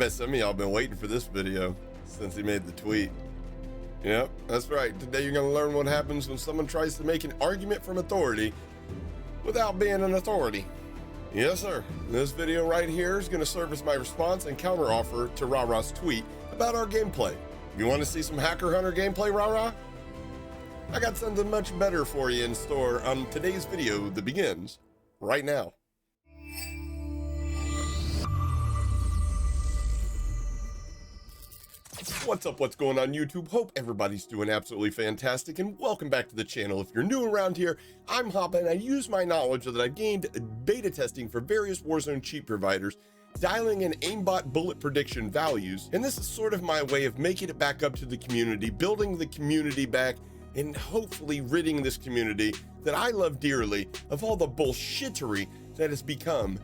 bet some of y'all been waiting for this video since he made the tweet. Yep, that's right. Today you're gonna learn what happens when someone tries to make an argument from authority without being an authority. Yes, sir. This video right here is gonna serve as my response and counteroffer to Rahra's tweet about our gameplay. You wanna see some Hacker Hunter gameplay, Rara? I got something much better for you in store on today's video that begins right now. What's up, what's going on YouTube? Hope everybody's doing absolutely fantastic, and welcome back to the channel. If you're new around here, I'm Hapa, and I use my knowledge that I've gained beta testing for various Warzone cheat providers, dialing in aimbot bullet prediction values, and this is sort of my way of making it back up to the community, building the community back, and hopefully ridding this community that I love dearly of all the bullshittery that has become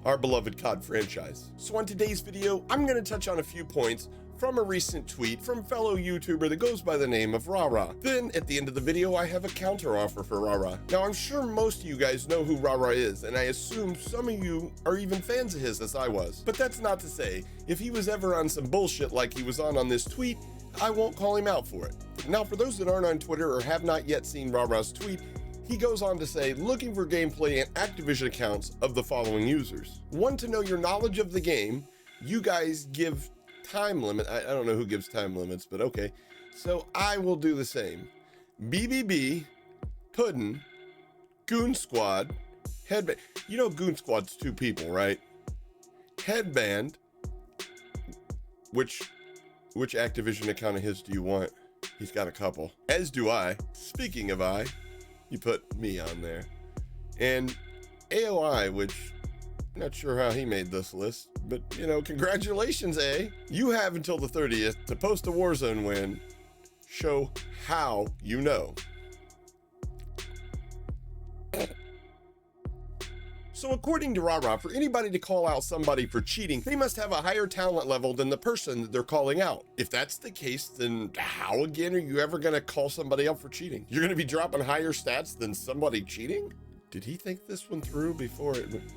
our beloved COD franchise. So on today's video, I'm going to touch on a few points from a recent tweet from fellow YouTuber that goes by the name of Rara. Then at the end of the video, I have a counter offer for Rara. Now I'm sure most of you guys know who Rara is, and I assume some of you are even fans of his as I was. But that's not to say, if he was ever on some bullshit like he was on this tweet, I won't call him out for it. Now for those that aren't on Twitter or have not yet seen Rara's tweet, he goes on to say, looking for gameplay and Activision accounts of the following users. One, to know your knowledge of the game. You guys give time limit. I don't know who gives time limits, but okay. So I will do the same. BBB, Puddin, Goon Squad, Headband. You know Goon Squad's 2 people, right? Headband. Which Activision account of his do you want? He's got a couple. As do I. Speaking of I, you put me on there. And AOI, which not sure how he made this list, but you know, congratulations, eh? You have until the 30th to post a Warzone win. Show how you know. So according to Rara, for anybody to call out somebody for cheating, they must have a higher talent level than the person that they're calling out. If that's the case, then how again are you ever gonna call somebody out for cheating? You're gonna be dropping higher stats than somebody cheating? Did he think this one through before it went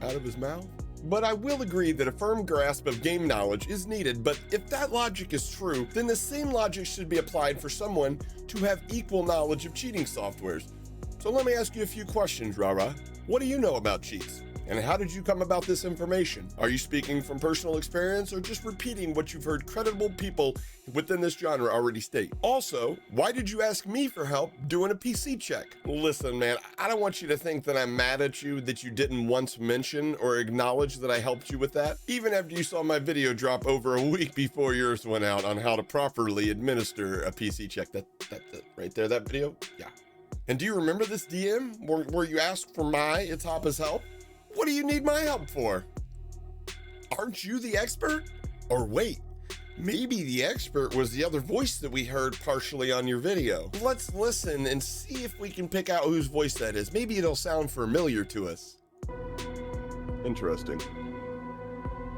out of his mouth? But I will agree that a firm grasp of game knowledge is needed, but if that logic is true, then the same logic should be applied for someone to have equal knowledge of cheating softwares. So let me ask you a few questions, Rara. What do you know about cheats? And how did you come about this information? Are you speaking from personal experience or just repeating what you've heard credible people within this genre already state? Also, why did you ask me for help doing a PC check? Listen, man, I don't want you to think that I'm mad at you that you didn't once mention or acknowledge that I helped you with that, even after you saw my video drop over a week before yours went out on how to properly administer a PC check. That right there, that video? Yeah. And do you remember this DM where you asked for my ItsHapa's help? What do you need my help for? Aren't you the expert? Or wait, maybe the expert was the other voice that we heard partially on your video. Let's listen and see if we can pick out whose voice that is. Maybe it'll sound familiar to us. Interesting.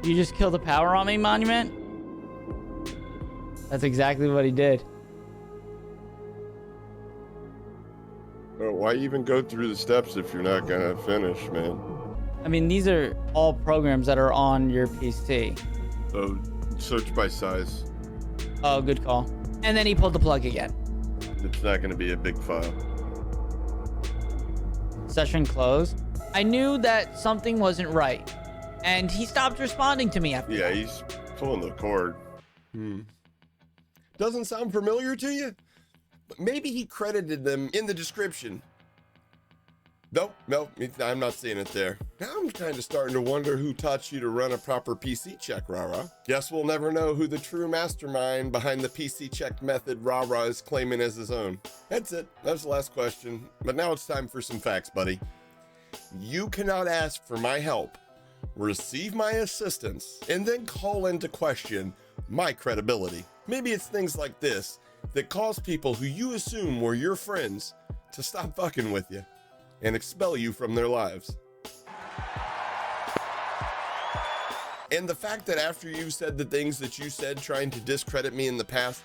You just killed the power on me, Monument? That's exactly what he did. Oh, why even go through the steps if you're not gonna finish, man? I mean, these are all programs that are on your PC. Oh, search by size. Oh, good call. And then he pulled the plug again. It's not gonna be a big file. Session closed. I knew that something wasn't right, and he stopped responding to me after Yeah, that. he's pulling the cord. Doesn't sound familiar to you? But maybe he credited them in the description. Nope, I'm not seeing it there. Now I'm kind of starting to wonder who taught you to run a proper PC check, Rara. Guess we'll never know who the true mastermind behind the PC check method Rara is claiming as his own. That's it. That's the last question. But now it's time for some facts, buddy. You cannot ask for my help, receive my assistance, and then call into question my credibility. Maybe it's things like this that cause people who you assume were your friends to stop fucking with you and expel you from their lives. And the fact that after you said the things that you said trying to discredit me in the past,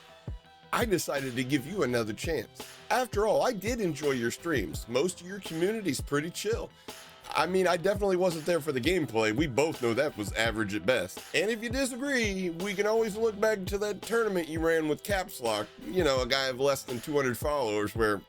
I decided to give you another chance. After all, I did enjoy your streams. Most of your community's pretty chill. I mean, I definitely wasn't there for the gameplay. We both know that was average at best. And if you disagree, we can always look back to that tournament you ran with Caps Lock, you know, a guy of less than 200 followers where,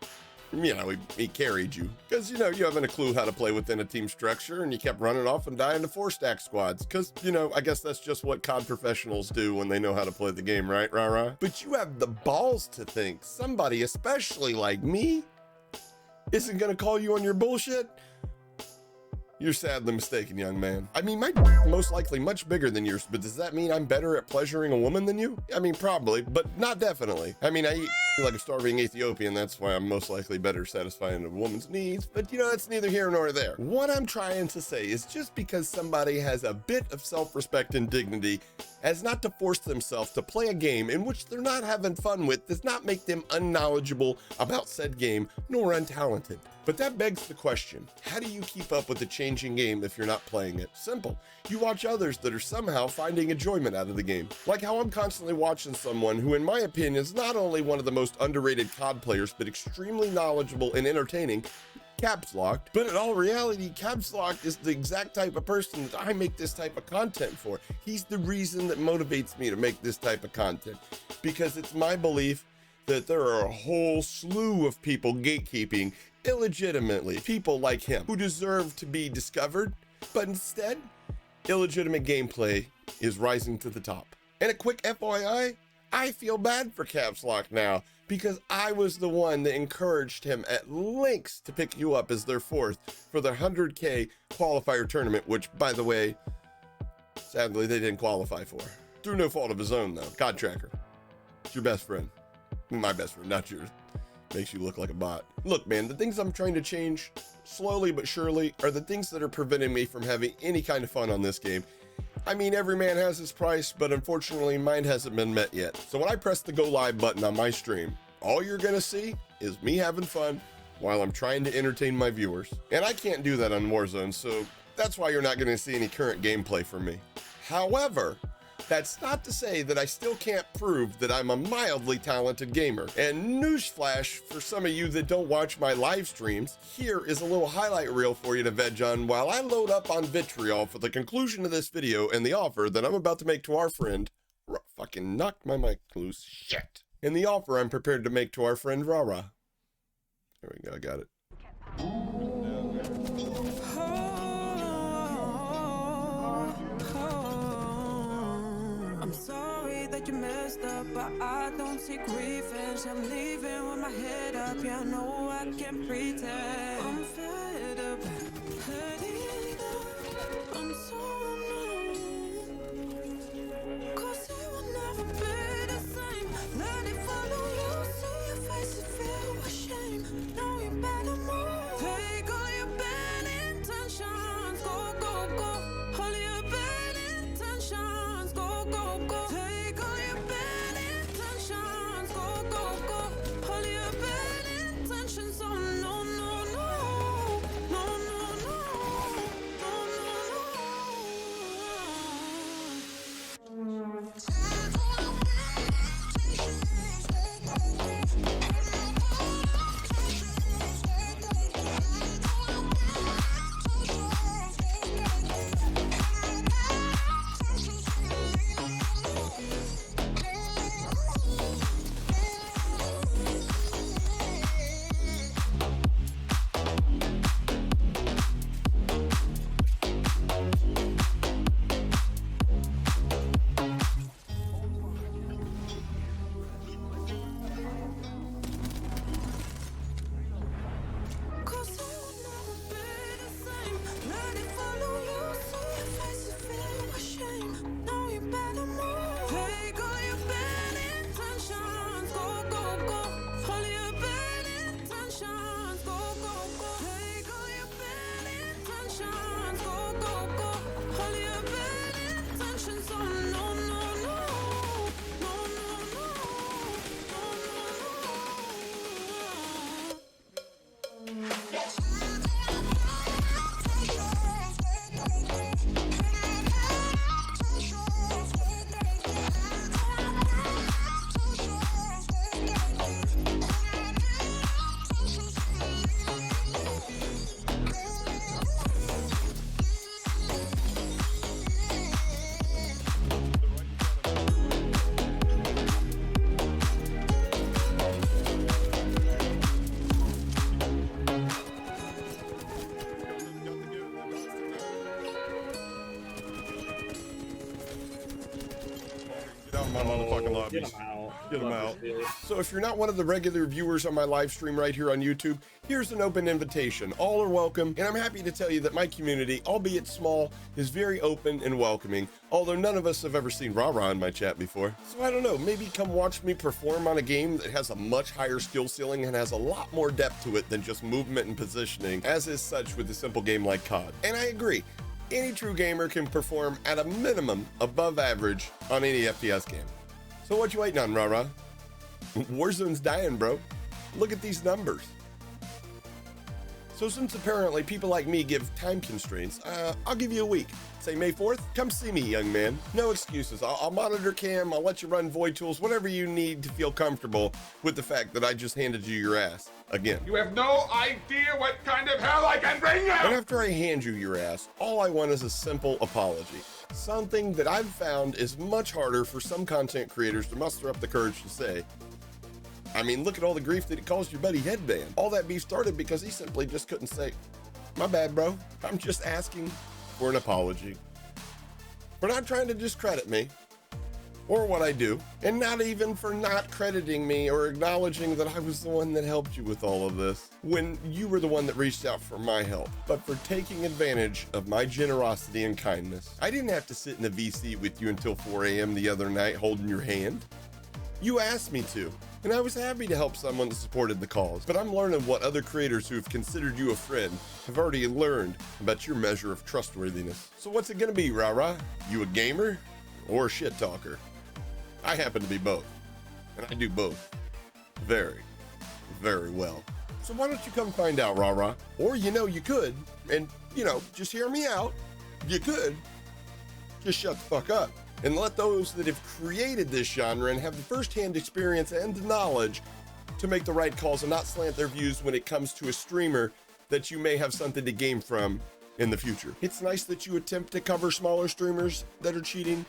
you know, he carried you. Because, you know, you haven't a clue how to play within a team structure and you kept running off and dying to 4-stack squads. Because, you know, I guess that's just what COD professionals do when they know how to play the game, right, Rara? But you have the balls to think somebody, especially like me, isn't gonna call you on your bullshit? You're sadly mistaken, young man. I mean, my most likely much bigger than yours, but does that mean I'm better at pleasuring a woman than you? I mean, probably, but not definitely. I mean, I eat like a starving Ethiopian, that's why I'm most likely better satisfying a woman's needs, but you know, that's neither here nor there. What I'm trying to say is just because somebody has a bit of self-respect and dignity as not to force themselves to play a game in which they're not having fun with does not make them unknowledgeable about said game, nor untalented. But that begs the question, how do you keep up with the changing game if you're not playing it? Simple. You watch others that are somehow finding enjoyment out of the game. Like how I'm constantly watching someone who, in my opinion, is not only one of the most underrated COD players, but extremely knowledgeable and entertaining, Caps Locked. But in all reality, Caps Locked is the exact type of person that I make this type of content for. He's the reason that motivates me to make this type of content. Because it's my belief that there are a whole slew of people gatekeeping illegitimately, people like him who deserve to be discovered, but instead, illegitimate gameplay is rising to the top. And a quick FYI, I feel bad for Caps Lock now because I was the one that encouraged him at lengths to pick you up as their fourth for the 100K qualifier tournament, which, by the way, sadly, they didn't qualify for. Through no fault of his own, though. God Tracker. It's your best friend. My best friend, not yours. Makes you look like a bot. Look, man, the things I'm trying to change, slowly but surely, are the things that are preventing me from having any kind of fun on this game. I mean, every man has his price, but unfortunately, mine hasn't been met yet. So when I press the go live button on my stream, all you're gonna see is me having fun while I'm trying to entertain my viewers. And I can't do that on Warzone, so that's why you're not gonna see any current gameplay from me. However, that's not to say that I still can't prove that I'm a mildly talented gamer. And newsflash for some of you that don't watch my live streams, here is a little highlight reel for you to veg on while I load up on Vitriol for the conclusion of this video and the offer that I'm about to make to our friend. Fucking knocked my mic loose. Shit. And the offer I'm prepared to make to our friend Rara. There we go, I got it. I'm sorry that you messed up, but I don't seek revenge. I'm leaving with my head up, yeah, I know I can't pretend. I'm fed up, had enough, I'm so numb. Cause it will never be the same. Let it follow you, see your face and feel ashamed. Know you better move. Take all your bad intentions, go, go, go. All your bad intentions, go, go, go. Take all your bad intentions, go, go, go. All your bad intentions, oh no, no, no. No, no, no. No, no, no. out of my motherfucking lobbies. Get them out. Get 'em Love out. this video. So if you're not one of the regular viewers on my live stream right here on YouTube, here's an open invitation. All are welcome, and I'm happy to tell you that my community, albeit small, is very open and welcoming, although none of us have ever seen Rara in my chat before. So I don't know, maybe come watch me perform on a game that has a much higher skill ceiling and has a lot more depth to it than just movement and positioning, as is such with a simple game like COD. And I agree, any true gamer can perform at a minimum above average on any FPS game. So what you waiting on, Rara? Warzone's dying, bro. Look at these numbers. So since apparently people like me give time constraints, I'll give you a week. Say May 4th, come see me, young man. No excuses. I'll monitor cam, I'll let you run void tools, whatever you need to feel comfortable with the fact that I just handed you your ass again. You have no idea what kind of hell I can bring you! And after I hand you your ass, all I want is a simple apology. Something that I've found is much harder for some content creators to muster up the courage to say. I mean, look at all the grief that he caused your buddy Headband. All that beef started because he simply just couldn't say, my bad, bro. I'm just asking for an apology. For not trying to discredit me or what I do, and not even for not crediting me or acknowledging that I was the one that helped you with all of this when you were the one that reached out for my help, but for taking advantage of my generosity and kindness. I didn't have to sit in the VC with you until 4 a.m. the other night holding your hand. You asked me to, and I was happy to help someone that supported the cause, but I'm learning what other creators who have considered you a friend have already learned about your measure of trustworthiness. So what's it gonna be, Rara? You a gamer or a shit talker? I happen to be both, and I do both very, very well. So why don't you come find out, Rara? Or you could, and just hear me out. You could just shut the fuck up and let those that have created this genre and have the first-hand experience and knowledge to make the right calls and not slant their views when it comes to a streamer that you may have something to gain from in the future. It's nice that you attempt to cover smaller streamers that are cheating,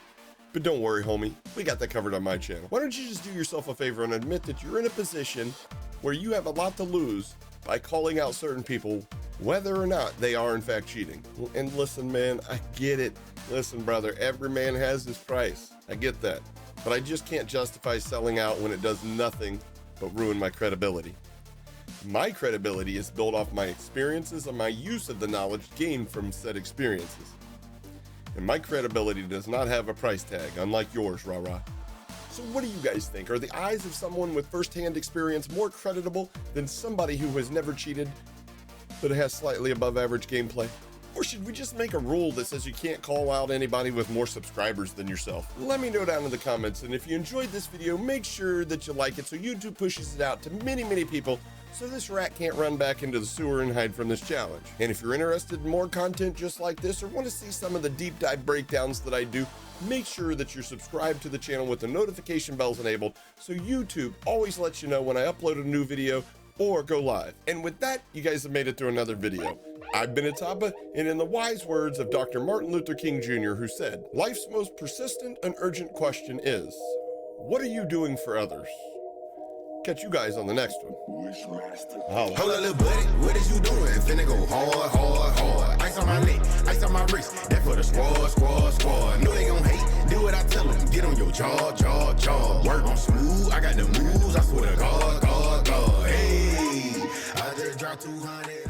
but don't worry, homie, we got that covered on my channel. Why don't you just do yourself a favor and admit that you're in a position where you have a lot to lose by calling out certain people, whether or not they are in fact cheating. And listen, man, I get it. Listen, brother, every man has his price. I get that. But I just can't justify selling out when it does nothing but ruin my credibility. My credibility is built off my experiences and my use of the knowledge gained from said experiences. And my credibility does not have a price tag, unlike yours, Rahra. So what do you guys think? Are the eyes of someone with first-hand experience more creditable than somebody who has never cheated but has slightly above average gameplay? Or should we just make a rule that says you can't call out anybody with more subscribers than yourself? Let me know down in the comments, and if you enjoyed this video, make sure that you like it so YouTube pushes it out to many, many people so this rat can't run back into the sewer and hide from this challenge. And if you're interested in more content just like this or want to see some of the deep dive breakdowns that I do, make sure that you're subscribed to the channel with the notification bells enabled so YouTube always lets you know when I upload a new video or go live. And with that, you guys have made it through another video. I've been ItsHapa, and in the wise words of Dr. Martin Luther King Jr., who said, life's most persistent and urgent question is, what are you doing for others? Catch you guys on the next one. Hold up, little buddy, what is you doing? Finna go hard, hard, hard. Ice on my neck, ice on my wrist. That for the squad, squad, squad. Know they gon' hate, do what I tell them. Get on your jaw, jaw, jaw. Work on smooth, I got the moves. I swear to God, God, God. Hey, I just dropped 200.